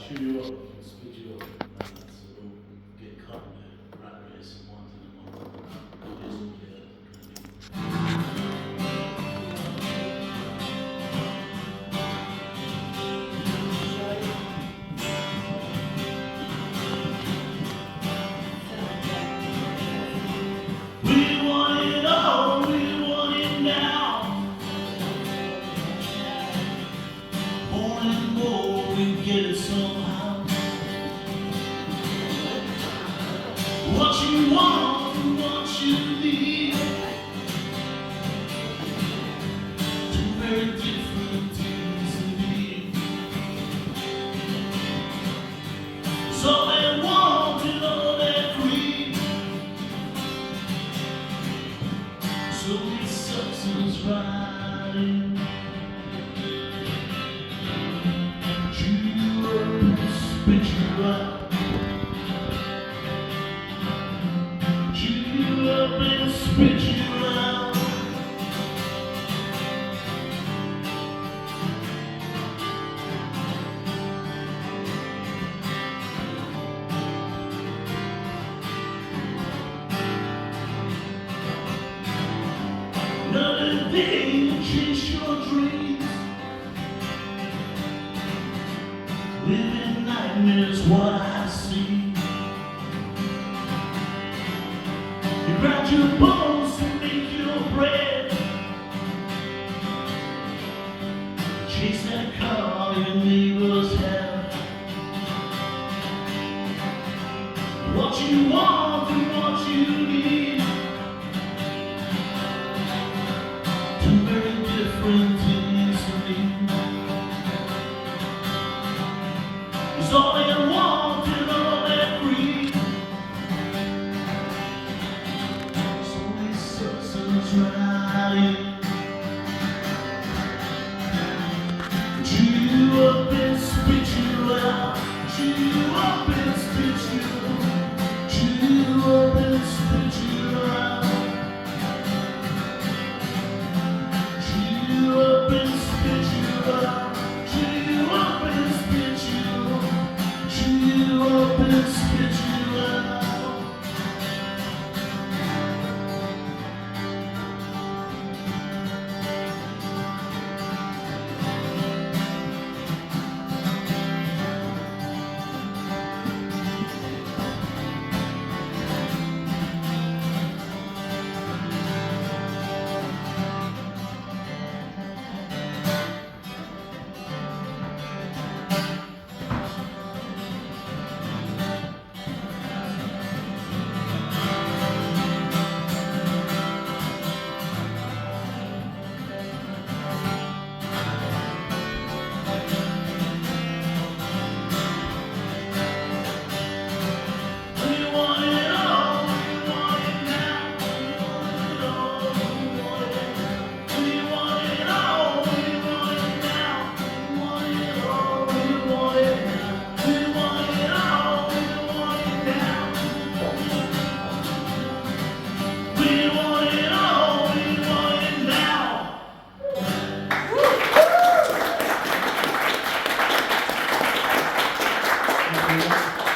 chew you up and spit you up. So don't get caught in that rat race and wanting them all. Just we want it all, we want it now. More and more, we get it somehow. What you want and what you need, two very different things indeed. So they want it all, they greed. So it sucks and it's right. Chew you up and spit you out. Chew you up and spit you out. Another day to chase your dreams. Living nightmares, what I see. You grind your bones to make your bread. Chase that car your neighbors have. What you want and what you need, two very different things to me. It's all they want and all they greed. So they sucks and it's right. Chew you up and spit you out. Chew you up and spit you out. Chew you up and spit you out. Chew you up and spit you out. Chew you up and spit you out. Chew you up and spit you out. Thank you.